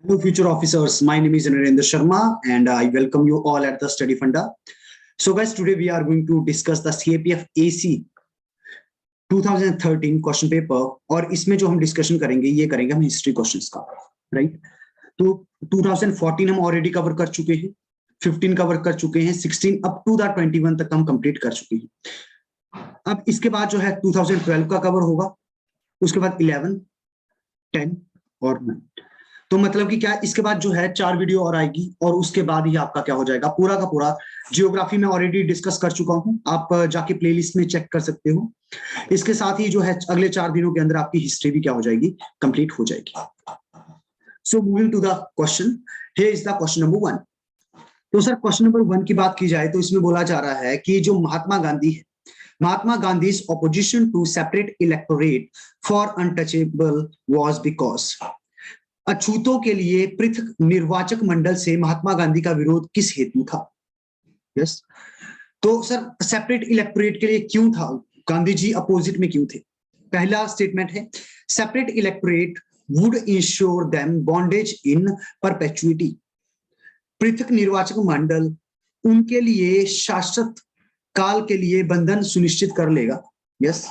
Hello, future officers. My name is Narendra Sharma, and I welcome you all at the Study Funda. So, guys, today we are going to discuss the CAPF AC 2013 question paper, और इसमें जो हम discussion करेंगे ये करेंगे हम history questions का, right. तो 2014 हम ऑलरेडी कवर कर चुके हैं, 15 कवर कर चुके हैं, 16 अप टू द 21 तक हम कंप्लीट कर चुके हैं। अब इसके बाद जो है 2012 का कवर होगा, उसके बाद 11, 10 और 9। तो मतलब कि क्या, इसके बाद जो है 4 वीडियो और आएगी, और उसके बाद ही आपका क्या हो जाएगा, पूरा का पूरा जियोग्राफी में ऑलरेडी डिस्कस कर चुका हूं, आप जाके प्लेलिस्ट में चेक कर सकते हो। इसके साथ ही जो है अगले 4 दिनों के अंदर आपकी हिस्ट्री भी क्या हो जाएगी, कंप्लीट हो जाएगी। So moving to the question, here is the question number 1। तो सर क्वेश्चन नंबर 1 की बात की जाए तो इसमें बोला जा रहा है कि जो महात्मा गांधी है, महात्मा Gandhi's opposition to separate electorate for untouchable was because अछूतों के लिए पृथक निर्वाचक मंडल से महात्मा गांधी का विरोध किस हेतु था? यस, तो सर सेपरेट इलेक्टोरेट के लिए क्यों था, गांधी जी अपोजिट में क्यों थे? पहला स्टेटमेंट है, separate electorate would ensure them bondage in perpetuity. पृथक निर्वाचक मंडल उनके लिए शाश्वत काल के लिए बंधन सुनिश्चित कर लेगा। Yes,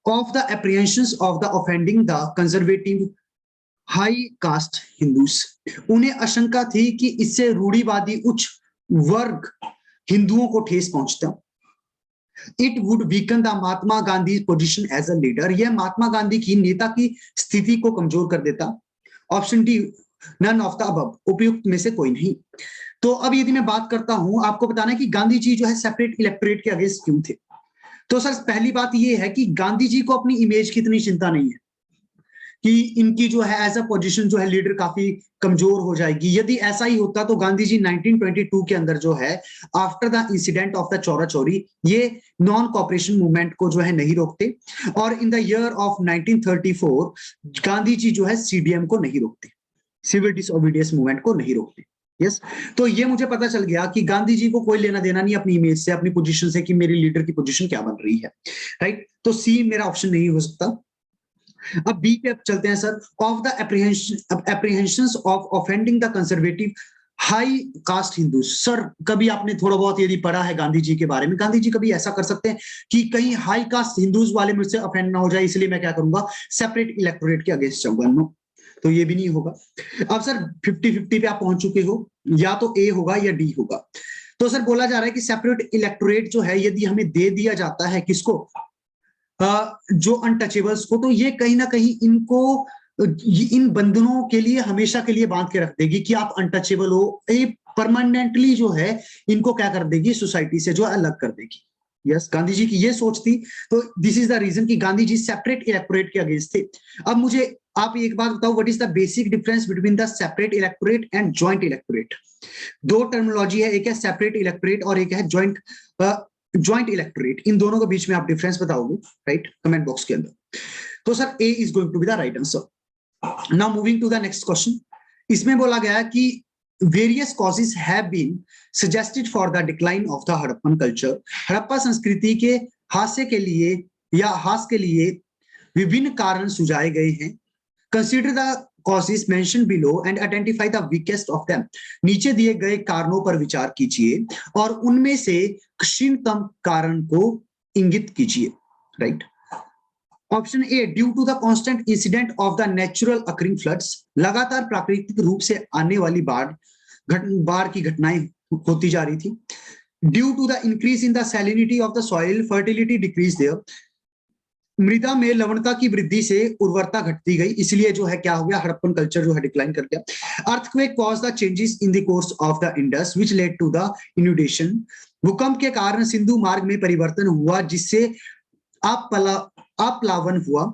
of the apprehensions of the offending the conservative high cast Hindus. उन्हें आशंका थी कि इससे रूढ़िवादी उच्च वर्ग हिंदुओं को ठेस पहुंचता। It would weaken the Mahatma Gandhi position as a leader. यह महात्मा गांधी की नेता की स्थिति को कमजोर कर देता। Option D, none of the above, उपयुक्त में से कोई नहीं। तो अब यदि मैं बात करता हूं, आपको बताना है कि गांधी जी जो है सेपरेट इलेक्टोरेट के अगेंस्ट क्यों थे। तो सर पहली बात यह है कि गांधी जी को अपनी इमेज की इतनी चिंता नहीं है कि इनकी जो है एज अ पोजीशन जो है लीडर काफी कमजोर हो जाएगी। यदि ऐसा ही होता तो गांधी जी 1922 के अंदर जो है after the incident of the Chaura Chauri ये नॉन कॉपरेशन मूवमेंट को जो है नहीं रोकते, और in the year of 1934 Gandhi ji जो है सीडीएम को नहीं रोकते, सिविल डिसओबीडियंस मूवमेंट को नहीं रोकते। यस, तो ये मुझे पता चल गया कि गांधी जी को कोई लेना देना नहीं अपनी इमेज से, अपनी पोजीशन से, कि मेरी लीडर की पोजीशन क्या बन रही है, राइट। तो सी मेरा ऑप्शन नहीं हो सकता। अब बी पे चलते हैं sir, of the apprehensions of offending the conservative high cast Hindu. Sir कभी आपने थोड़ा बहुत यदि पढ़ा है गांधी जी के बारे में, गांधी जी कभी ऐसा कर सकते हैं कि कहीं हाई कास्ट हिंदूज वाले मुझसे ऑफेंड ना हो जाए, इसलिए मैं क्या करूंगा, सेपरेट इलेक्टोरेट के अगेंस्ट जाऊंगा? नो, तो ये भी नहीं होगा। अब सर 50-50 पे आप पहुंच चुके हो, या तो ए होगा या डी होगा। तो सर बोला जा रहा है कि सेपरेट इलेक्टोरेट जो है यदि हमें दे दिया जाता है, किसको, जो अनटचेबल्स को, तो ये कहीं ना कहीं इनको इन बंधनों के लिए हमेशा के लिए बांध के रख देगी कि आप अनटचेबल हो। ये परमानेंटली जो है इनको क्या कर देगी, सोसाइटी से जो अलग कर देगी। यस, गांधी जी की ये सोच थी। तो दिस इज द रीजन कि गांधी जी सेपरेट इलेक्टोरेट के अगेंस्ट थे। अब मुझे आप एक बात बताओ, what is the basic difference between the separate electorate and joint electorate? दो टर्मिनोलॉजी है, एक है सेपरेट इलेक्टोरेट और एक है ज्वाइंट इलेक्टोरेट। इन दोनों के बीच में आप डिफरेंस बताओगे, राइट, कमेंट बॉक्स के अंदर। तो sir A is going to be the right answer. Now moving to the next question, इसमें बोला गया है कि various causes have been suggested for the decline of the Harappan culture. Harappa संस्कृति के हास्य के लिए या हास के लिए विभिन्न कारण सुझाए गए हैं। Consider the causes mentioned below and identify the weakest of them। नीचे दिए गए कारणों पर विचार कीजिए और उनमें से क्षीणतम कारण को इंगित कीजिए, right. Option A, due to the constant incident of the natural occurring floods. लगातार प्राकृतिक रूप से आने वाली बाढ़ की घटनाएं होती जा रही थी। Due to the increase in the salinity of the soil, fertility decrease there. मृदा में लवणता की वृद्धि से उर्वरता घटती गई, इसलिए जो है क्या हो गया, हड़प्पन कल्चर जो है डिक्लाइन कर गया। Earthquake cause the changes in the course of the Indus which led to the inundation. भूकंप के कारण सिंधु मार्ग में परिवर्तन हुआ जिससे अपप्लावन हुआ।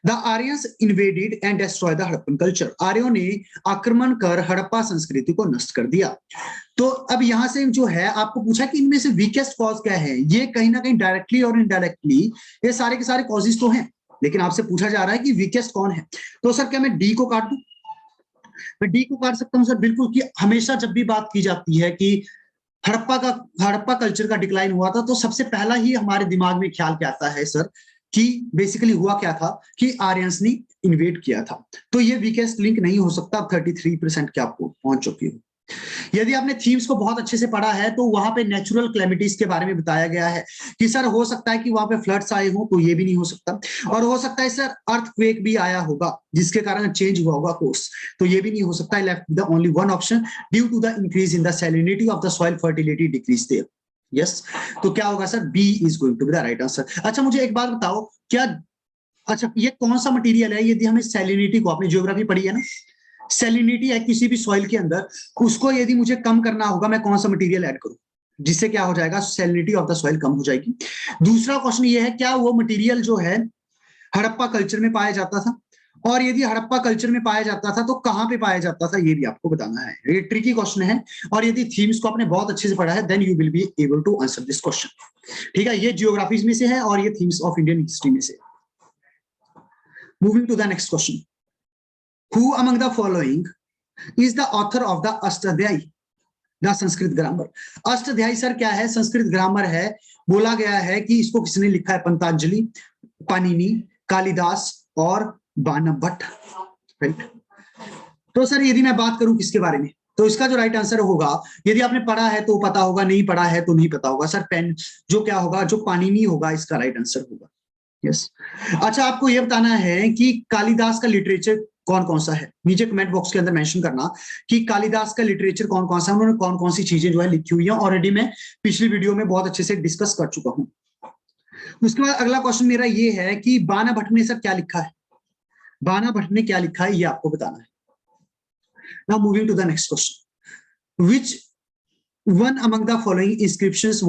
The Aryans invaded and destroy the Harappan culture. आर्यों ने आक्रमण कर हड़प्पा संस्कृति को नष्ट कर दिया। तो अब यहां से जो है आपको पूछा कि इनमें से वीकेस्ट कॉज क्या है, ये कहीं ना कहीं डायरेक्टली और इनडायरेक्टली ये सारे के सारे कॉजेस तो हैं, लेकिन आपसे पूछा जा रहा है कि वीकेस्ट कौन है। तो सर क्या मैं डी को काट दूं? मैं डी को काट सकता हूं सर, बिल्कुल। कि हमेशा जब भी बात की जाती है कि हड़प्पा कल्चर का डिक्लाइन हुआ था, तो सबसे पहला ही हमारे दिमाग में ख्याल क्या आता है सर, कि बेसिकली हुआ क्या था कि आर्यंस ने इन्वेड किया था। तो ये वीकेस्ट लिंक नहीं हो सकता। 33% के आपको पहुंच चुकी हो। यदि आपने थीम्स को बहुत अच्छे से पढ़ा है तो वहां पे नेचुरल क्लेमिटीज के बारे में बताया गया है कि सर हो सकता है कि वहां पे फ्लड्स आए हो, तो ये भी नहीं हो सकता। और हो सकता है सर अर्थक्वेक भी आया होगा जिसके कारण चेंज हुआ होगा कोर्स, तो ये भी नहीं हो सकता। Left the only one option, due to the increase in the salinity of the soil fertility decrease there. Yes, तो क्या होगा sir, B is going to be the right answer. अच्छा मुझे एक बात बताओ, क्या अच्छा ये कौन सा मटेरियल है? यदि हमें सैलिनिटी को, आपने ज्योग्राफी पढ़ी है ना, सैलिनिटी है किसी भी सॉइल के अंदर, उसको यदि मुझे कम करना होगा, मैं कौन सा मटेरियल ऐड करूं जिससे क्या हो जाएगा, सैलिनिटी ऑफ द सॉइल कम हो जाएगी। दूसरा क्वेश्चन ये है, क्या वो मटेरियल जो है हड़प्पा कल्चर में पाया जाता था, और यदि हड़प्पा कल्चर में पाया जाता था तो कहां पे पाया जाता था, ये भी आपको बताना है। ये ट्रिकी क्वेश्चन है, और यदि थीम्स को आपने बहुत अच्छे से पढ़ा है then you will be able to answer this question. ठीक है, ये जियोग्राफीज में से है और ये थीम्स ऑफ इंडियन हिस्ट्री में से। Moving to the next question, who among the following is the author of the Ashtadhyayi the Sanskrit grammar? Ashtadhyayi sir क्या है? संस्कृत ग्रामर है। बोला गया है कि इसको किसने लिखा है? पंतंजलि, पाणिनि, कालिदास और बाणभट्ट। राइट। तो सर यदि मैं बात करूं किसके बारे में, तो इसका जो राइट आंसर होगा, यदि आपने पढ़ा है तो पता होगा, नहीं पढ़ा है तो नहीं पता होगा सर। पेन जो क्या होगा, जो पाणिनि होगा, इसका राइट आंसर होगा। यस। अच्छा आपको यह बताना है कि कालिदास का लिटरेचर कौन कौन सा है। नीचे कमेंट बॉक्स के अंदर मेंशन करना कि कालिदास का लिटरेचर कौन कौन सा है, उन्होंने कौन कौन सी चीजें जो है लिखी हुई है। ऑलरेडी मैं पिछली वीडियो में बहुत अच्छे से डिस्कस कर चुका हूं। उसके बाद अगला क्वेश्चन मेरा ये है कि बाणभट्ट ने सर क्या लिखा है? बाणभट्ट ने क्या लिखा है ये आपको बताना है। Now moving to the next question, which one among the following inscriptions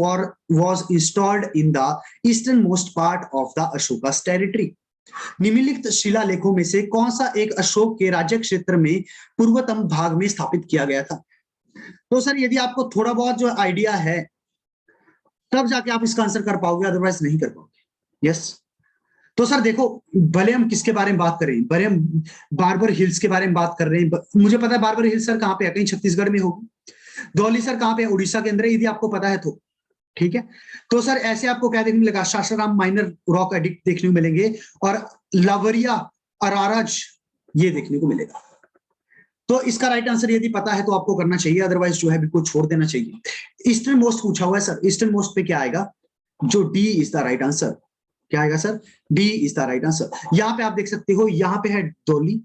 was installed in the easternmost part of the Ashoka's territory? निम्नलिखित शिलालेखों में से कौन सा एक अशोक के राज्य क्षेत्र में पूर्वतम भाग में स्थापित किया गया था? तो सर यदि आपको थोड़ा बहुत जो आइडिया है तब जाके आप इसका आंसर कर पाओगे, अदरवाइज नहीं कर पाओगे। यस। तो सर देखो, भले हम किसके बारे में बात कर रहे हैं, भले हम बार्बर हिल्स के बारे में बात कर रहे हैं, मुझे पता है बार्बर हिल्स सर कहाँ पे है, कहीं छत्तीसगढ़ में होगी। धौली सर कहाँ पे है? उड़ीसा के अंदर है, यदि आपको पता है तो। ठीक है, तो सर ऐसे आपको क्या देखने को मिलेगा, शाशाराम माइनर रॉक एडिक्ट देखने को मिलेंगे, और लावरिया अराराज ये देखने को मिलेगा। तो इसका राइट आंसर यदि पता है तो आपको करना चाहिए, अदरवाइज जो है बिल्कुल छोड़ देना चाहिए। ईस्टर्न मोस्ट पूछा हुआ है सर, ईस्टर्न मोस्ट पे क्या आएगा? जो D is the right answer. क्या आएगा sir? D is the right answer. यहाँ पे आप देख सकते हो, यहाँ पे है धौली,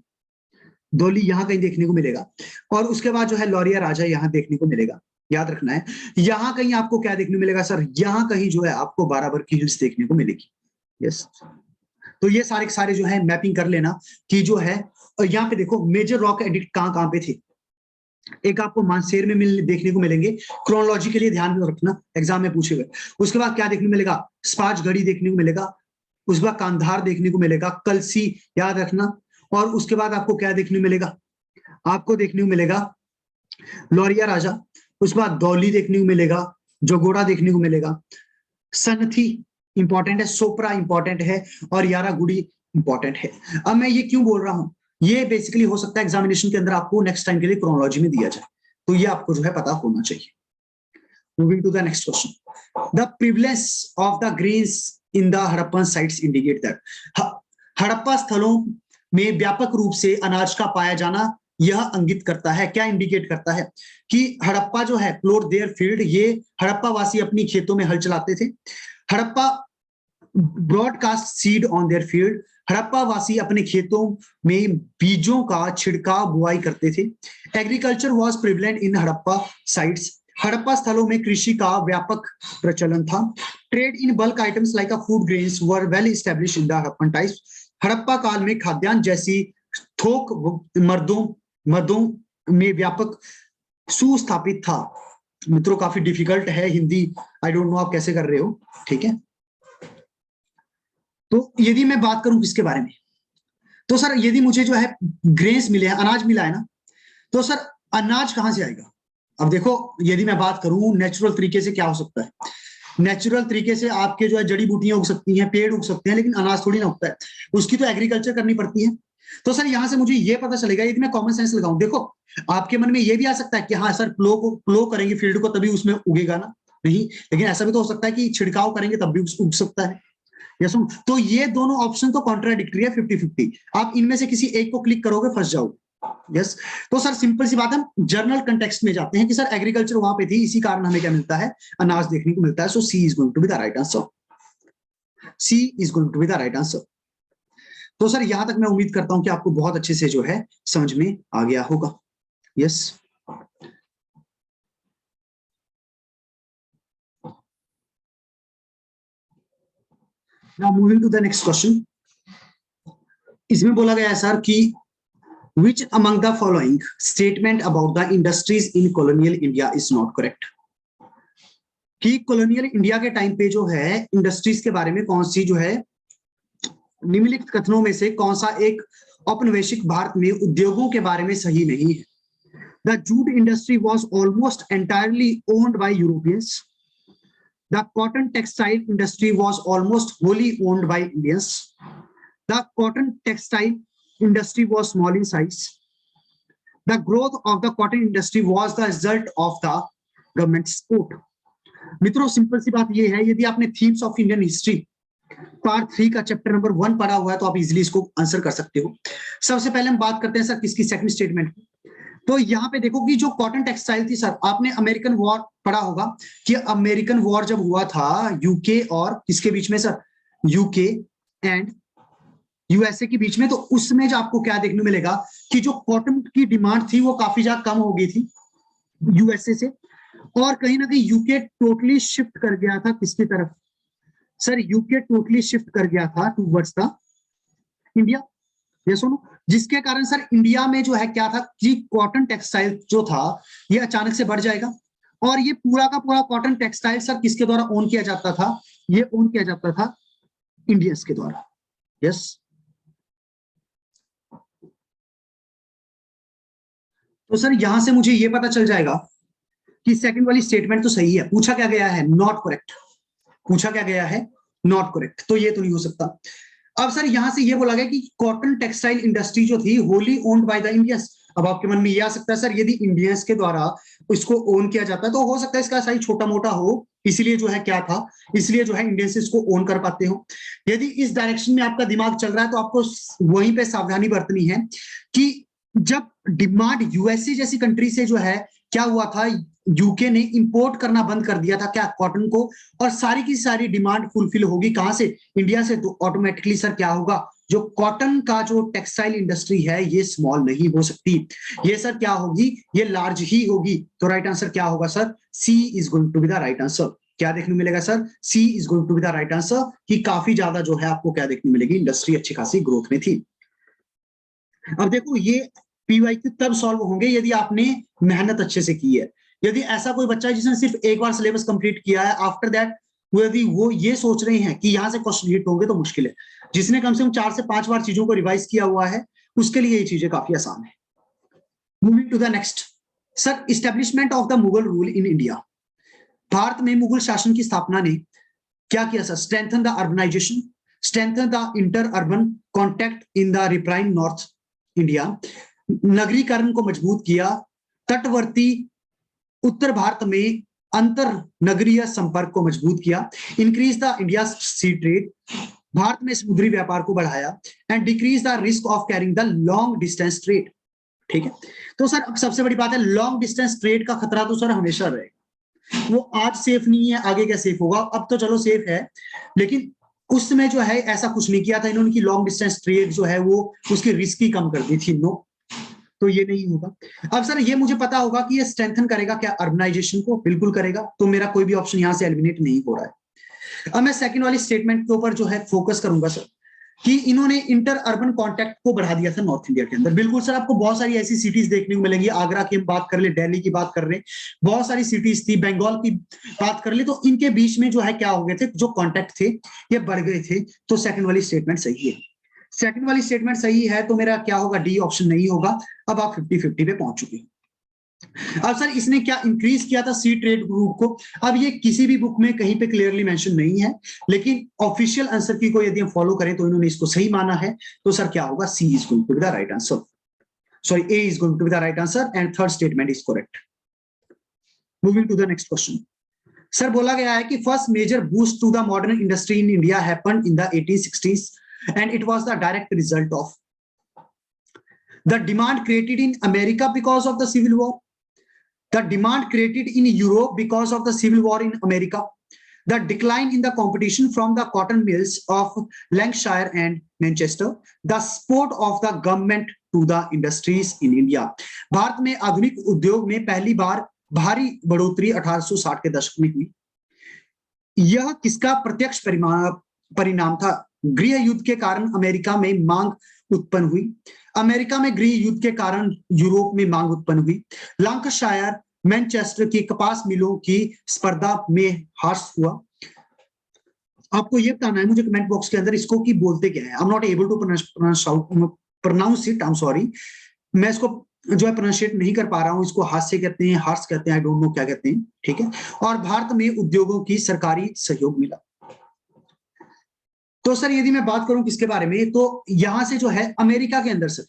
धौली यहाँ कहीं देखने को मिलेगा, और उसके बाद जो है लौरिया राजा यहाँ देखने को मिलेगा। याद रखना है, यहाँ कहीं आपको क्या देखने को मिलेगा सर? यहाँ कहीं जो है आपको बाराबर की हिल्स देखने को मिलेगी। यस। तो ये सारे सारे जो है मैपिंग कर लेना कि जो है, और यहाँ पे देखो मेजर रॉक एडिक्ट कहाँ कहाँ पे थे। एक आपको मानसेर में देखने को मिलेंगे, क्रोनोलॉजी के लिए ध्यान में रखना, एग्जाम में पूछे गए। उसके बाद क्या देखने को मिलेगा? स्पाच घड़ी देखने को मिलेगा, उसके बाद कांधार देखने को मिलेगा, कलसी याद रखना, और उसके बाद आपको क्या देखने को मिलेगा? आपको देखने को मिलेगा लौरिया राजा, उसके बाद धौली देखने को मिलेगा, जोगोड़ा देखने को मिलेगा, सनथी इंपॉर्टेंट है, सोपरा इंपॉर्टेंट है, और यारागुड़ी इंपॉर्टेंट है। अब मैं ये क्यों बोल रहा हूं, ये बेसिकली हो सकता है एग्जामिनेशन के अंदर आपको नेक्स्ट टाइम के लिए क्रोनोलॉजी में दिया जाए, तो ये आपको जो है पता होना चाहिए। Moving to the next question, the prevalence of the grains in the Harappan sites indicate that. Harappa स्थलों में व्यापक रूप से अनाज का पाया जाना यह इंगित करता है, क्या इंडिकेट करता है? कि हड़प्पा जो है प्लॉट देयर फील्ड, ये हड़प्पा वासी अपनी खेतों में हल चलाते थे। Harappa broadcast seed on their field, Harappa वासी अपने खेतों में बीजों का छिड़काव बुआई करते थे। Agriculture was prevalent in Harappa sites, Harappa स्थलों में कृषि का व्यापक प्रचलन था। Trade in bulk items like a food grains were well established in the Harappan times, Harappa काल में खाद्यान्न जैसी थोक मर्दों में व्यापक सुस्थापित था। मित्रों काफी डिफिकल्ट है हिंदी, आई डोंट नो आप कैसे कर रहे हो। ठीक है, तो यदि मैं बात करूं किसके बारे में, तो सर यदि मुझे जो है ग्रेन्स मिले हैं, अनाज मिला है ना, तो सर अनाज कहां से आएगा? अब देखो यदि मैं बात करूं नेचुरल तरीके से क्या हो सकता है, नेचुरल तरीके से आपके जो है जड़ी बूटियां उग सकती हैं, पेड़ उग सकते हैं, लेकिन अनाज थोड़ी ना उगता है, उसकी तो एग्रीकल्चर करनी पड़ती है। तो सर यहां से मुझे ये पता चलेगा, यदि मैं कॉमन सेंस लगाऊं, देखो आपके मन में ये भी आ सकता है कि हाँ सर प्लो करेंगे फील्ड को तभी उसमें उगेगा ना, नहीं, लेकिन ऐसा भी तो हो सकता है कि छिड़काव करेंगे तब भी उग सकता है। यस तो ये दोनों ऑप्शन तो कॉन्ट्राडिक्टरी है 50-50, आप इनमें से किसी एक को क्लिक करोगे फंस जाओगे। यस तो सर सिंपल सी बात है, हम जर्नल कंटेक्स्ट में जाते हैं कि सर एग्रीकल्चर वहां पे थी, इसी कारण हमें क्या मिलता है, अनाज देखने को मिलता है। So C is going to be the right answer, C is going to be the right answer. तो सर यहां तक मैं उम्मीद करता हूं कि आपको बहुत अच्छे से जो है समझ में आ गया होगा। Yes now moving to the next question. इसमें बोला गया है सर कि which among the following statement about the industries in colonial India is not correct? कि कॉलोनियल इंडिया के टाइम पे जो है इंडस्ट्रीज के बारे में कौन सी जो है निम्नलिखित कथनों में से कौन सा एक औपनिवेशिक भारत में उद्योगों के बारे में सही नहीं है। The jute industry was almost entirely owned by Europeans. The cotton textile industry was almost wholly owned by Indians. The cotton textile industry was small in size. The growth of the cotton industry was the result of the government support. मित्रों simple सी बात ये है, यदि आपने themes of Indian history part 3 का chapter number 1 पढ़ा हुआ है तो आप इजीली इसको आंसर कर सकते हो। सबसे पहले हम बात करते हैं सर किसकी, सेकंड स्टेटमेंट। तो यहाँ पे देखो कि जो कॉटन टेक्सटाइल थी सर, आपने अमेरिकन वॉर पढ़ा होगा कि अमेरिकन वॉर जब हुआ था यूके और किसके बीच में सर, यूके एंड यूएसए के बीच में, तो उसमें जो आपको क्या देखने मिलेगा कि जो कॉटन की डिमांड थी वो काफी ज्यादा कम हो गई थी यूएसए से, और कहीं ना कहीं यूके टोटली शिफ्ट कर गया था किसकी तरफ सर, यूके टोटली शिफ्ट कर गया था टूवर्ड्स द इंडिया। ये सुनो, जिसके कारण सर इंडिया में जो है क्या था कि कॉटन टेक्सटाइल जो था ये अचानक से बढ़ जाएगा, और ये पूरा का पूरा कॉटन टेक्सटाइल सर किसके द्वारा ओन किया जाता था, ये ओन किया जाता था इंडियंस के द्वारा। यस तो सर यहां से मुझे ये पता चल जाएगा कि सेकंड वाली स्टेटमेंट तो सही है। पूछा क्या गया है, नॉट करेक्ट, पूछा क्या गया है, नॉट करेक्ट, तो ये तो नहीं हो सकता। अब सर यहां से ये बोला गया कि कॉटन टेक्सटाइल इंडस्ट्री जो थी wholly owned by the Indians. अब आपके मन में ये आ सकता है सर यदि इंडियंस के द्वारा इसको ओन किया जाता है तो हो सकता है इसका साइज छोटा मोटा हो, इसलिए जो है क्या था, इसलिए जो है इंडियंस इसको ओन कर पाते हो। यदि इस डायरेक्शन में आपका दिमाग चल रहा है तो आपको वहीं पे सावधानी बरतनी है कि जब डिमांड यूएसए जैसी कंट्री से जो है क्या हुआ था, यूके ने इंपोर्ट करना बंद कर दिया था क्या, कॉटन को, और सारी की सारी डिमांड फुलफिल होगी कहां से, इंडिया से, तो ऑटोमेटिकली सर क्या होगा, जो कॉटन का जो टेक्सटाइल इंडस्ट्री है ये स्मॉल नहीं हो सकती, ये सर क्या होगी, ये लार्ज ही होगी। तो राइट आंसर क्या होगा sir, C is going to be the right answer. क्या देखने मिलेगा sir, C is going to be the right answer, कि काफी ज्यादा जो है आपको क्या देखने मिलेगी, इंडस्ट्री अच्छी खासी ग्रोथ में थी। अब देखो ये पीवाईक्यू तब सॉल्व होंगे यदि आपने मेहनत अच्छे से की है। यदि ऐसा कोई बच्चा है जिसने सिर्फ एक बार सिलेबस कंप्लीट किया है, आफ्टर दैट यदि वो ये सोच रहे हैं कि यहां से क्वेश्चन हिट होंगे तो मुश्किल है। जिसने कम से कम 4 से 5 बार चीजों को रिवाइज किया हुआ है उसके लिए ये चीजें काफी आसान है। Moving to the next sir, establishment of the Mughal rule in India. Bharat में मुगल शासन की स्थापना ने क्या किया sir, strengthen the urbanisation, strengthen the inter urban contact in the riverine north India, नगरीकरण को मजबूत किया, तटवर्ती उत्तर भारत में अंतर नगरीय संपर्क को मजबूत किया, increase the India sea trade, Bharat में समुद्री व्यापार को बढ़ाया, and decrease the risk of carrying the long distance trade. ठीक है, तो सर अब सबसे बड़ी बात है, लॉन्ग डिस्टेंस ट्रेड का खतरा तो सर हमेशा रहेगा, वो आज सेफ नहीं है, आगे क्या सेफ होगा, अब तो चलो सेफ है, लेकिन उस समय जो है ऐसा कुछ नहीं किया था इन्होंने कि लॉन्ग डिस्टेंस ट्रेड जो है वो उसकी रिस्क ही कम कर दी थी। नो, तो ये नहीं होगा। अब सर ये मुझे पता होगा कि ये स्ट्रेंथन करेगा क्या, अर्बनाइजेशन को, बिल्कुल करेगा, तो मेरा कोई भी ऑप्शन यहां से एलिमिनेट नहीं हो रहा है। अब मैं सेकंड वाली स्टेटमेंट के ऊपर जो है फोकस करूंगा सर, कि इन्होंने इंटर अर्बन कॉन्टैक्ट को बढ़ा दिया था नॉर्थ इंडिया के अंदर। बिल्कुल सर, आपको बहुत सारी ऐसी सिटीज देखने को मिलेंगी, आगरा की हम बात कर ले, दिल्ली की बात कर रहे, बहुत सारी सिटीज थी, बंगाल की बात कर ले, तो इनके बीच में जो है क्या हो गए थे, जो कॉन्टैक्ट थे ये बढ़ गए थे। तो सेकंड वाली स्टेटमेंट सही है, सेकंड वाली स्टेटमेंट सही है, तो मेरा क्या होगा, डी ऑप्शन नहीं होगा। अब आप 50-50 पे पहुंच चुके हैं। अब सर इसने क्या इंक्रीज किया था सी ट्रेड ग्रुप को, अब ये किसी भी बुक में कहीं पे क्लियरली मेंशन नहीं है, लेकिन ऑफिशियल आंसर की को यदि हम फॉलो करें तो इन्होंने इसको सही माना है, तो सर क्या होगा, C is going to be the right answer, sorry A is going to be the right answer, and third statement is correct. Moving to the next question sir बोला गया है कि first major boost to the modern industry in India happened in the 1860s and it was the direct result of the demand created in America because of the civil war, the demand created in Europe because of the civil war in America, the decline in the competition from the cotton mills of Lancashire and Manchester, the support of the government to the industries in India. Bharat में आधुनिक उद्योग में पहली बार भारी बढ़ोतरी 1860 के दशक में हुई। यह किसका प्रत्यक्ष परिणाम था? गृह युद्ध के कारण अमेरिका में मांग उत्पन्न हुई, अमेरिका में गृह युद्ध के कारण यूरोप में मांग उत्पन्न हुई, लैंकाशायर मैनचेस्टर की कपास मिलों की स्पर्धा में ह्रास हुआ। आपको ये बताना है मुझे कमेंट बॉक्स के अंदर इसको कि बोलते क्या है। I am not able to pronounce it, I am sorry, मैं इसको जो है प्रोनाउंशिएट नहीं कर पा रहा हूं। इसको हास्य कहते हैं, हार्स कहते हैं, आई डोंट नो क्या कहते हैं, ठीक है। और भारत में उद्योगों की सरकारी सहयोग मिला। तो सर यदि मैं बात करूं किसके बारे में, तो यहां से जो है अमेरिका के अंदर, सर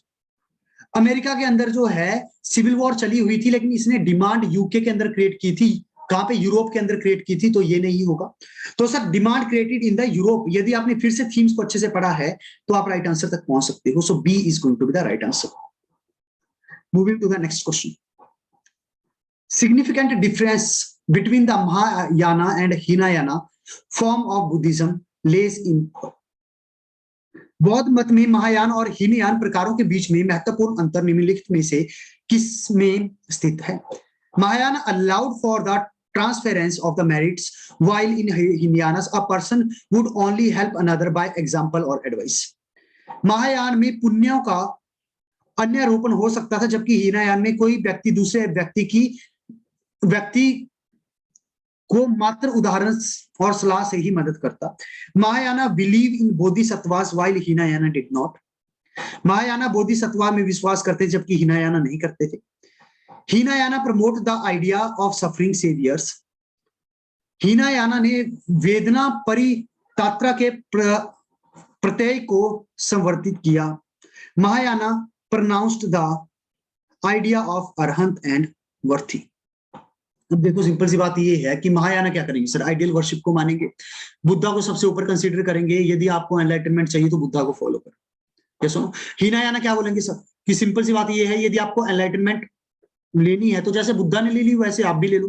अमेरिका के अंदर जो है सिविल वॉर चली हुई थी, लेकिन इसने डिमांड यूके के अंदर क्रिएट की थी। कहां पे? यूरोप के अंदर क्रिएट की थी, तो ये नहीं होगा। तो sir demand created in the Europe, यदि आपने फिर से थीम्स को अच्छे से पढ़ा है तो आप राइट आंसर तक पहुंच सकते हो। So B is going to be the right answer. Moving to the next question, significant difference between the Mahayana and Hinayana form of Buddhism lies in. बौद्ध मत में महायान और हीनयान प्रकारों के बीच में महत्वपूर्ण अंतर निम्नलिखित में से किस में स्थित है? Mahayana allowed for the transference of the merits, while in Hinayanas a person would only help another by example or advice. Mahayana में पुण्यों का अन्य रोपण हो सकता था, जबकि हीनयान में कोई व्यक्ति दूसरे व्यक्ति को मात्र उदाहरण और सलाह से ही मदद करता। Mahayana believe in Bodhisattvas while Hinayana did not. Mahayana Bodhisattva में विश्वास करते जबकि हीनयाना नहीं करते थे। Hinayana promote the idea of suffering saviours. Hinayana ने वेदना परितात्रा के प्रत्यय को संवर्धित किया। Mahayana pronounced the idea of Arhant and worthy. अब देखो सिंपल सी बात ये है कि महायाना क्या करेंगे सर? आइडियल वर्शिप को मानेंगे, बुद्धा को सबसे ऊपर कंसीडर करेंगे। यदि आपको एनलाइटनमेंट चाहिए तो बुद्धा को फॉलो करो। ये सुनो, हीनयाना क्या बोलेंगे सर कि सिंपल सी बात ये है, यदि आपको एनलाइटनमेंट लेनी है तो जैसे बुद्धा ने ले ली वैसे आप भी ले लो।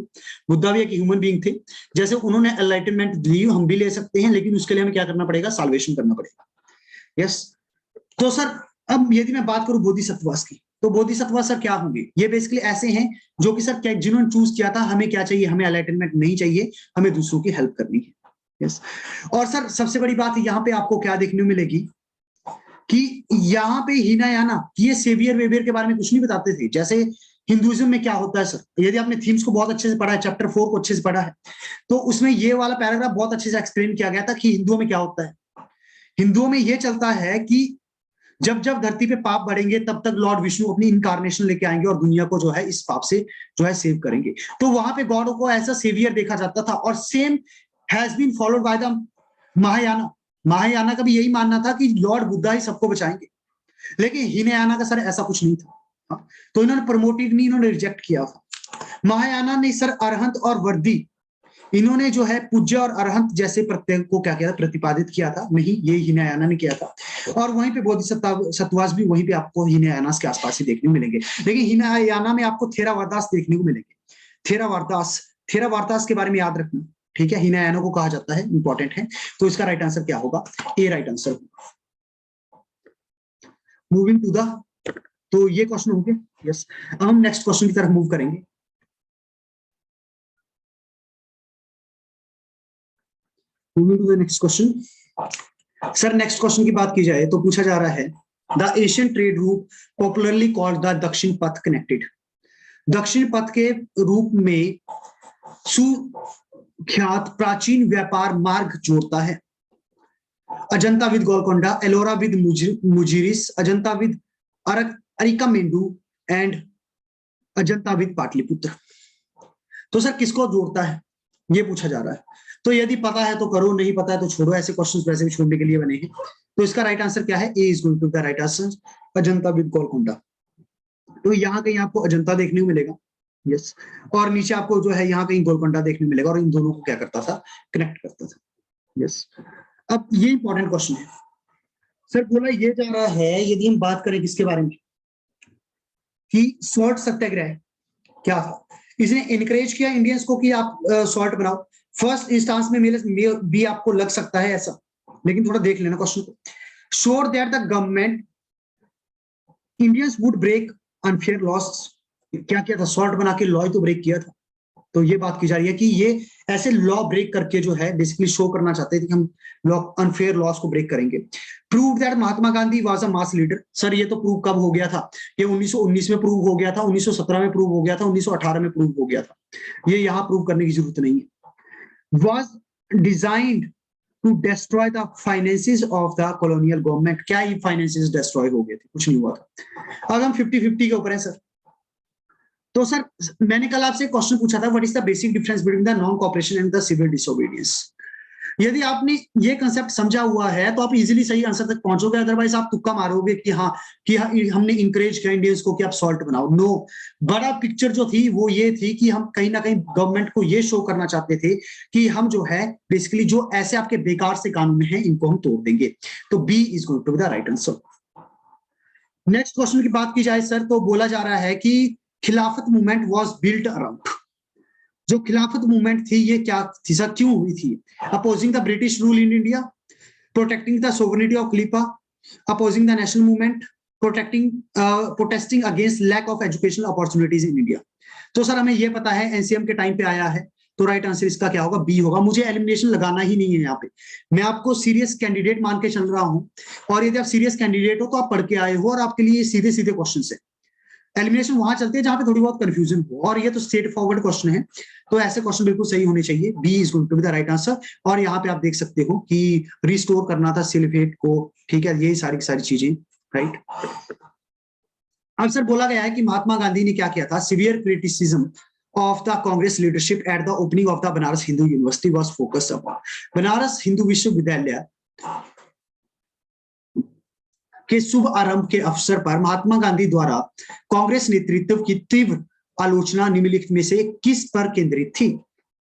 बुद्धा भी एक ह्यूमन बीइंग थे, जैसे उन्होंने एनलाइटनमेंट ली हम भी ले सकते हैं, लेकिन उसके लिए हमें क्या करना पड़ेगा? साल्वेशन करना पड़ेगा। यस। तो सर अब यदि मैं बात करूं बोधिसत्वास की, तो बोधिसत्वा सर क्या होंगे? ये बेसिकली ऐसे हैं जो कि सर जिन्होंने चूज किया था हमें क्या चाहिए? हमें एनलाइटनमेंट नहीं चाहिए, हमें दूसरों की हेल्प करनी है। यस। और सर सबसे बड़ी बात यहाँ पे आपको क्या देखने को मिलेगी कि यहाँ पे हीनयाना ये सेवियर वेवियर के बारे में कुछ नहीं बताते थे। जैसे हिंदुइज्म में क्या होता है सर, यदि आपने थीम्स को बहुत अच्छे से पढ़ा है, चैप्टर 4 को अच्छे से पढ़ा है, तो उसमें ये वाला पैराग्राफ बहुत अच्छे से एक्सप्लेन किया गया था कि हिंदुओं में क्या होता है। हिंदुओं में ये चलता है कि जब जब धरती पे पाप बढ़ेंगे तब तक लॉर्ड विष्णु अपनी इनकारनेशन लेके आएंगे और दुनिया को जो है इस पाप से जो है सेव करेंगे। तो वहां पे गॉड को ऐसा सेवियर देखा जाता था, और same has been followed by the Mahayana. Mahayana का भी यही मानना था कि लॉर्ड बुद्धा ही सबको बचाएंगे, लेकिन हीनयाना का सर ऐसा कुछ नहीं था। तो इन्होंने प्रमोटेड नहीं, इन्होंने रिजेक्ट किया था। महायाना ने सर अरहंत और वर्दी, इन्होंने जो है पूज्य और अरहंत जैसे प्रत्यय को क्या किया था? प्रतिपादित किया था। नहीं, ये हीनयाना ने किया था। और वहीं पे बोधिसत्वास भी वहीं पे आपको हीनयानास के आसपास ही देखने को मिलेंगे, लेकिन हीनयाना में आपको थेरावादास देखने को मिलेंगे। थेरावादास के बारे में याद रखना, ठीक है। हीनयाना को कहा जाता है, इंपॉर्टेंट है। तो इसका राइट आंसर क्या होगा? ए राइट आंसर होगा। मूविंग टू द, तो ये क्वेश्चन हो गया। यस, अब हम नेक्स्ट क्वेश्चन की तरफ मूव करेंगे। Moving to the next question. Sir next question की बात की जाए तो पूछा जा रहा है, the Asian trade route popularly called the Dakshin Path connected. दक्षिण पथ के रूप में सुख्यात प्राचीन व्यापार मार्ग जोड़ता है। Ajanta with Golconda, Ellora with Muziris, Ajanta with Arikamedu and Ajanta with Pataliputra. तो सर किसको जोड़ता है ये पूछा जा रहा है। तो यदि पता है तो करो, नहीं पता है तो छोड़ो। ऐसे क्वेश्चंस वैसे भी छोड़ने के लिए बने हैं। तो इसका राइट आंसर क्या है? A is going to the right answer, Ajanta with Golconda. तो यहाँ कहीं आपको अजंता देखने को मिलेगा, यस, और नीचे आपको जो है यहाँ कहीं गोलकोंडा देखने मिलेगा, और इन दोनों को क्या करता था, कनेक्ट करता था। यस, अब ये इंपॉर्टेंट क्वेश्चन है सर, बोला ये जा रहा है, यदि हम बात करें किसके बारे में, कि सॉल्ट सत्याग्रह क्या था, इसने इनकरेज किया इंडियंस को कि आप सॉल्ट बनाओ। फर्स्ट इंस्टांस में मेरे भी आपको लग सकता है ऐसा, लेकिन थोड़ा देख लेना क्वेश्चन को। Sure that the government Indians would break unfair loss, क्या किया था, सॉल्ट बना के लॉ तो ब्रेक किया था। तो ये बात की जा रही है कि ये ऐसे लॉ ब्रेक करके जो है बेसिकली शो करना चाहते थे कि हम लॉ अनफेयर लॉस को ब्रेक करेंगे। Prove that Mahatma Gandhi was a mass leader, sir ये तो प्रूव कब हो गया था, ये 1919 में प्रूव हो गया था, 1917 में प्रूव हो गया था, 1918 में प्रूव हो गया था, ये यहाँ प्रूव करने की जरूरत नहीं है। Was designed to destroy the finances of the colonial government, क्या ये फाइनेंसेस डिस्ट्रॉय हो गए थे, कुछ नहीं हुआ था। अब हम 50-50 के ऊपर है सर। तो सर मैंने कल आपसे क्वेश्चन पूछा था, what is the basic difference between the non cooperation and the civil disobedience. यदि आपने ये कंसेप्ट समझा हुआ है तो आप इजीली सही आंसर तक पहुंचोगे, अदरवाइज आप तुक्का मारोगे कि हाँ हमने इंकरेज किया इंडियंस को कि आप सॉल्ट बनाओ। नो, बड़ा पिक्चर जो थी वो ये थी कि हम कहीं ना कहीं गवर्नमेंट को ये शो करना चाहते थे कि हम जो है बेसिकली जो ऐसे आपके बेकार से कानून हैं इनको हम तोड़ देंगे। तो B is going to be the right answer. Next question की बात की जाए सर, तो बोला जा रहा है कि खिलाफत मूवमेंट वॉज बिल्ट अराउंड, जो खिलाफत मूवमेंट थी ये क्या थी सर, क्यों हुई थी? Opposing the British rule in India, protecting the sovereignty of Khalifa, opposing the national movement, protesting against lack of educational opportunities in India. तो सर हमें ये पता है एनसीएम के टाइम पे आया है, तो राइट आंसर इसका क्या होगा, बी होगा। मुझे एलिमिनेशन लगाना ही नहीं है यहाँ पे, मैं आपको सीरियस कैंडिडेट मान के चल रहा हूं, और यदि आप सीरियस कैंडिडेट हो तो आप पढ़ के आए हो और आपके लिए सीधे सीधे क्वेश्चन है। एलिमिनेशन वहां चलते हैं जहां पे थोड़ी बहुत कंफ्यूजन हो, और ये तो स्ट्रेट फॉरवर्ड क्वेश्चन है, तो ऐसे क्वेश्चन बिल्कुल सही होने चाहिए। B is going to be the right answer. और यहाँ पे आप देख सकते हो कि रिस्टोर करना था सिलिफेट को, ठीक है, यही सारी सारी चीजें, राइट। अब सर बोला गया है कि महात्मा गांधी ने क्या किया था, severe criticism of the Congress leadership at the opening of the Banaras Hindu university was focused upon. Banaras Hindu विश्वविद्यालय के शुभ आरंभ के अवसर पर महात्मा गांधी द्वारा कांग्रेस नेतृत्व की तीव्र आलोचना निम्नलिखित में से किस पर केंद्रित थी?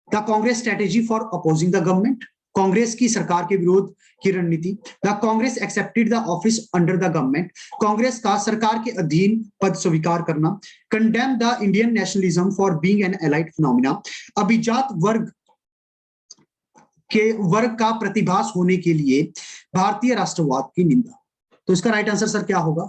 The Congress strategy for opposing the government, Congress की सरकार के विरोध की रणनीति, the Congress accepted the office under the government, Congress का सरकार के अधीन पद स्वीकार करना, condemn the Indian nationalism for being an elite phenomena, अभिजात वर्ग का प्रतिभास होने के लिए भारतीय राष्ट्रवाद की निंदा। तो इसका राइट आंसर सर क्या होगा?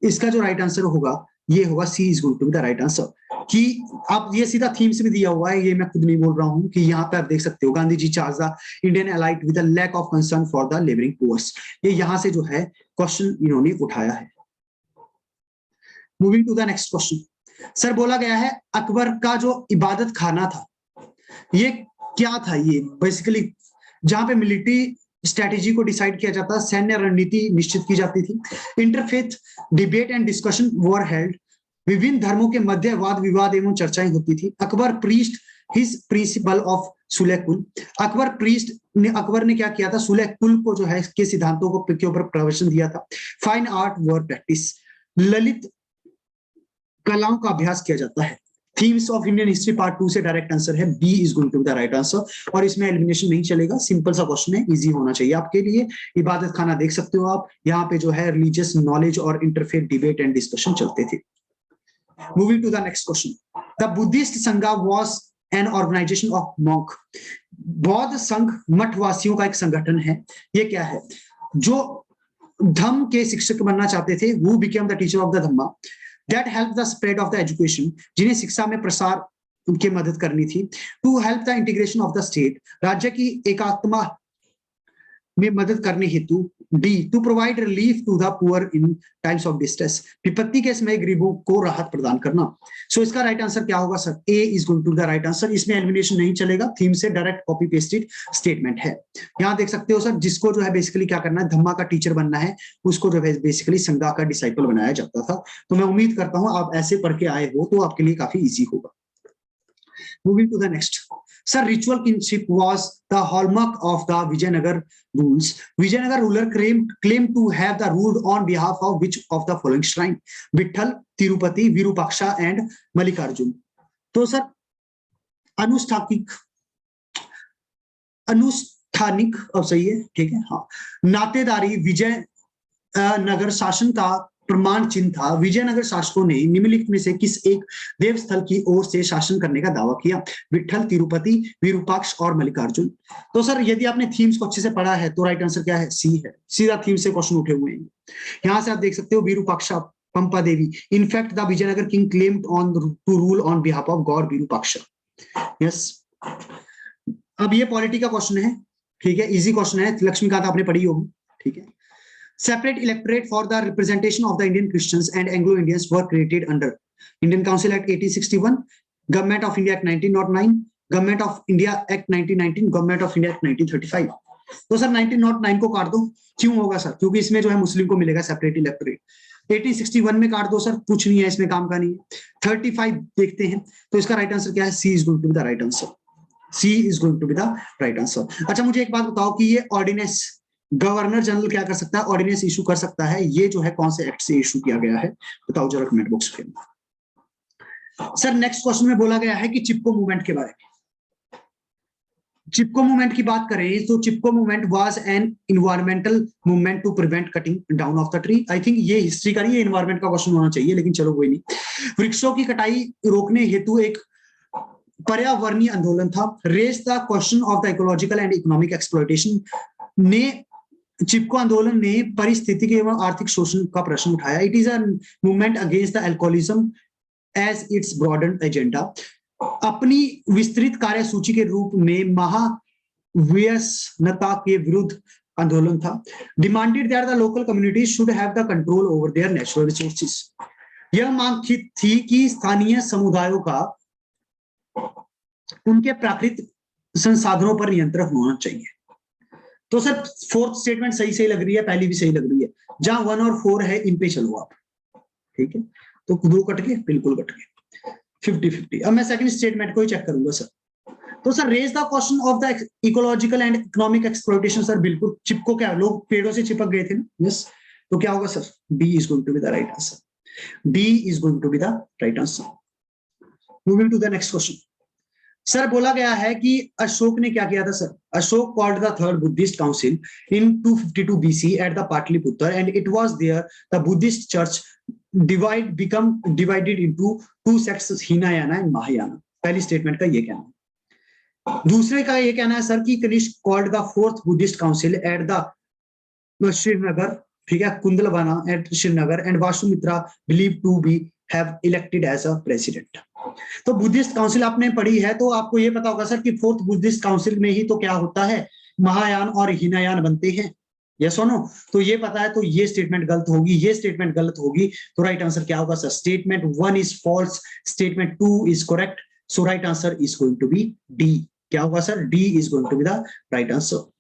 इसका जो राइट आंसर होगा ये होगा C is going to be the right answer. कि आप ये सीधा थीम से भी दिया हुआ है, ये मैं खुद नहीं बोल रहा हूं, कि यहाँ पे आप देख सकते हो Gandhi ji charge the Indian elite with the lack of concern for the labouring poors, ये यहां से जो है क्वेश्चन इन्होंने उठाया है। Moving to the next question, sir बोला गया है अकबर का जो इबादत खाना था ये क्या था? ये बेसिकली जहां पे मिलिट्री स्ट्रेटेजी को डिसाइड किया जाता, सैन्य रणनीति निश्चित की जाती थी, interfaith debate and discussion were held, विभिन्न धर्मों के मध्य वाद विवाद एवं चर्चाएं होती थी। Akbar preached his principle of Sulh Kul, Akbar ने क्या किया था, सुलह कुल को जो है के सिद्धांतों को के ऊपर प्रवचन दिया था। फाइन आर्ट वर प्रैक्टिस, ललित कलाओं का अभ्यास किया जाता है। Themes of Indian history part 2 से डायरेक्ट आंसर है, B is going to be the right answer. और इसमें एलिमिनेशन नहीं चलेगा, सिंपल सा क्वेश्चन है, इजी होना चाहिए आपके लिए। इबादत खाना देख सकते हो आप, यहाँ पे जो है रिलीजियस नॉलेज और इंटरफेथ डिबेट एंड डिस्कशन चलते थे। Moving to the next question, the Buddhist Sangha was an organisation of monk, बौद्ध संघ मठवासियों का एक संगठन है। ये क्या है? जो धम्म के शिक्षक बनना चाहते थे, वो became the teacher of the Dhamma, that help the spread of the education, जिन्हें शिक्षा में प्रसार उनकी मदद करनी थी। to help the integration of the state, राज्य की एकात्मता में मदद करने हेतु। D to provide relief to the poor in times of distress, विपत्ति के समय गरीबों को राहत प्रदान करना। सो इसका राइट आंसर क्या होगा sir? A is going to the right answer. इसमें एलिमिनेशन नहीं चलेगा, थीम से डायरेक्ट कॉपी पेस्टेड स्टेटमेंट है। यहाँ देख सकते हो सर, जिसको जो है बेसिकली क्या करना है, धम्मा का टीचर बनना है, उसको जो है बेसिकली संघा का डिसाइपल बनाया जाता था। तो मैं उम्मीद करता हूँ आप ऐसे पढ़ के आए हो तो आपके लिए काफी ईजी होगा। Moving to the next, Sir, ritual kinship was the hallmark of the Vijayanagar rules. Vijayanagar ruler claimed to have the ruled on behalf of which of the following shrine? Vitthal, Tirupati, Virupaksha and Mallikarjun. तो sir अनुष्ठानिक अब सही है, ठीक है, हाँ, नातेदारी विजय नगर शासन का प्रमाण चिन्ह था। विजयनगर शासकों ने निम्नलिखित में से किस एक देवस्थल की ओर से शासन करने का दावा किया? विट्ठल, तिरुपति, विरूपाक्ष और मल्लिकार्जुन। तो सर यदि आपने थीम्स को अच्छे से पढ़ा है तो राइट आंसर क्या है? सी है। सीधा थीम से क्वेश्चन उठे हुए हैं। यहां से आप देख सकते हो Virupaksha, Pampa Devi. In fact the Vijayanagara king claimed on to rule on behalf of god Virupaksha. Yes, अब ये पॉलिटी का क्वेश्चन है, ठीक है, इजी क्वेश्चन है, लक्ष्मीकांत आपने पढ़ी होगी, ठीक है। Separate electorate for the representation of the Indian Christians and Anglo-Indians were created under Indian Council Act 1861, Government of India Act 1909, Government of India Act 1919, Government of India Act 1935। तो sir 1909 को काट दो, क्यों होगा सर? क्योंकि इसमें जो है मुस्लिम को मिलेगा सेपरेट इलेक्टोरेट। 1861 में काट दो सर, कुछ नहीं है इसमें, काम का नहीं है। 35 देखते हैं, तो इसका राइट आंसर क्या है? C is going to be the right answer. C is going to be the right answer. अच्छा मुझे एक बात बताओ कि ये ऑर्डिनेंस गवर्नर जनरल क्या कर सकता है? ऑर्डिनेंस इशू कर सकता है। ये जो है कौन से एक्ट से इशू किया गया है? बताओ जरा कमेंट बॉक्स के अंदर। सर नेक्स्ट क्वेश्चन में बोला गया है कि चिपको मूवमेंट के बारे में। चिपको मूवमेंट की बात करें तो Chipko movement was an environmental movement to prevent cutting down of the tree. I think ये हिस्ट्री का, ये इन्वायरमेंट का क्वेश्चन होना चाहिए, लेकिन चलो कोई नहीं। वृक्षों की कटाई रोकने हेतु एक पर्यावरणीय आंदोलन था। Raise the question of the ecological and economic exploitation ने चिपको आंदोलन ने पारिस्थितिकी एवं आर्थिक शोषण का प्रश्न उठाया। It is a movement against the alcoholism as its broaden agenda. अपनी विस्तृत कार्यसूची के रूप में महाव्यसनता के विरुद्ध आंदोलन था। Demanded that the local communities should have the control over there natural resources. यह मांग थी कि स्थानीय समुदायों का उनके प्राकृतिक संसाधनों पर नियंत्रण होना चाहिए। तो सर फोर्थ स्टेटमेंट सही लग रही है, पहली भी सही लग रही है। जहां 1 और 4 है इन पे चलो आप, ठीक है। तो 2 कट के, बिल्कुल कट के, 50-50। अब मैं सेकंड स्टेटमेंट को ही चेक करूंगा सर। तो sir raise the question of the ecological and economic exploitation. Sir बिल्कुल चिपको, क्या लोग पेड़ों से चिपक गए थे ना? यस, तो क्या होगा sir? D is going to be the right answer. D is going to be the right answer. Moving to the next question. Sir बोला गया है कि अशोक ने क्या किया था sir? Ashoka called the third Buddhist council in 252 BC at the Pataliputra and it was there the Buddhist church become divided into 2 sects, Hinayana and Mahayana. पहली statement का ये कहना है। दूसरे का ये कहना है सर कि Kanishka called the fourth Buddhist council at the Srinagar, ठीक है, Kundalvana at Srinagar and Vasumitra believe to be have elected as a president. तो बुद्धिस्ट काउंसिल आपने पढ़ी है तो आपको ये पता होगा सर कि फोर्थ बुद्धिस्ट काउंसिल में ही तो क्या होता है? महायान और हीनायान बनते हैं। यस और नो? तो ये पता है, तो ये स्टेटमेंट गलत होगी, ये स्टेटमेंट गलत होगी। तो राइट आंसर क्या होगा sir? Statement 1 is false, statement 2 is correct. So right answer is going to be D. क्या होगा sir? D is going to be the right answer.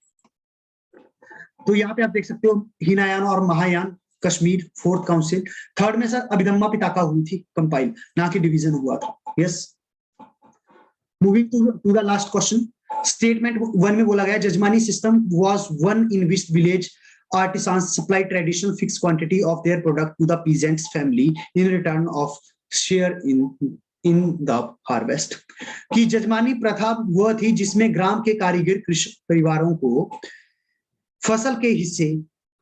तो यहाँ पे आप देख सकते हो हीनायान और Mahayana, Kashmir fourth council. Third में सर अभिधम्मा पिताका हुई थी कंपाइल, ना कि डिवीजन हुआ था। Yes, moving to the last question. Statement 1 में बोला गया जजमानी system was one in which village artisans supplied traditional fixed quantity of their product to the peasants family in return of share in the harvest। कि जजमानी प्रथा वह थी जिसमें ग्राम के कारीगर कृषक परिवारों को फसल के हिस्से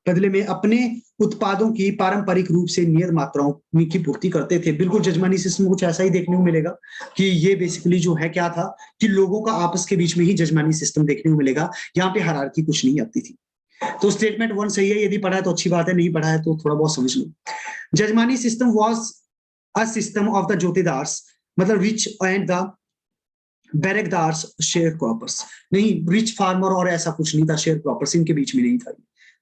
बदले में अपने उत्पादों की पारंपरिक रूप से नियत मात्राओं की पूर्ति करते थे। बिल्कुल जजमानी सिस्टम कुछ ऐसा ही देखने को मिलेगा कि ये बेसिकली जो है क्या था कि लोगों का आपस के बीच में ही जजमानी सिस्टम देखने को मिलेगा। यहाँ पे हायरार्की कुछ नहीं आती थी। तो स्टेटमेंट 1 सही है, यदि पढ़ा है तो अच्छी बात है, नहीं पढ़ा है तो थोड़ा बहुत समझ लो। Jajmani system was a system of the Jotedars, मतलब rich and the Bargadars sharecroppers. नहीं, रिच फार्मर और ऐसा कुछ नहीं था, शेयर क्रॉपर्स इनके बीच में नहीं था।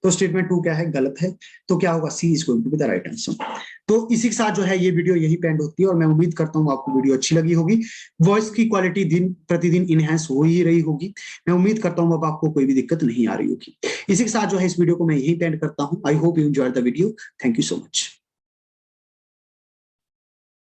तो स्टेटमेंट 2 क्या है? गलत है। तो क्या होगा? C is going to be the right answer. तो इसी के साथ जो है ये वीडियो यही पेंड होती है और मैं उम्मीद करता हूँ आपको वीडियो अच्छी लगी होगी। वॉइस की क्वालिटी दिन प्रतिदिन इनहेंस हो ही रही होगी। मैं उम्मीद करता हूँ अब आपको कोई भी दिक्कत नहीं आ रही होगी। इसी के साथ जो है इस वीडियो को मैं यही पेंड करता हूँ। I hope you enjoyed the video. Thank you so much.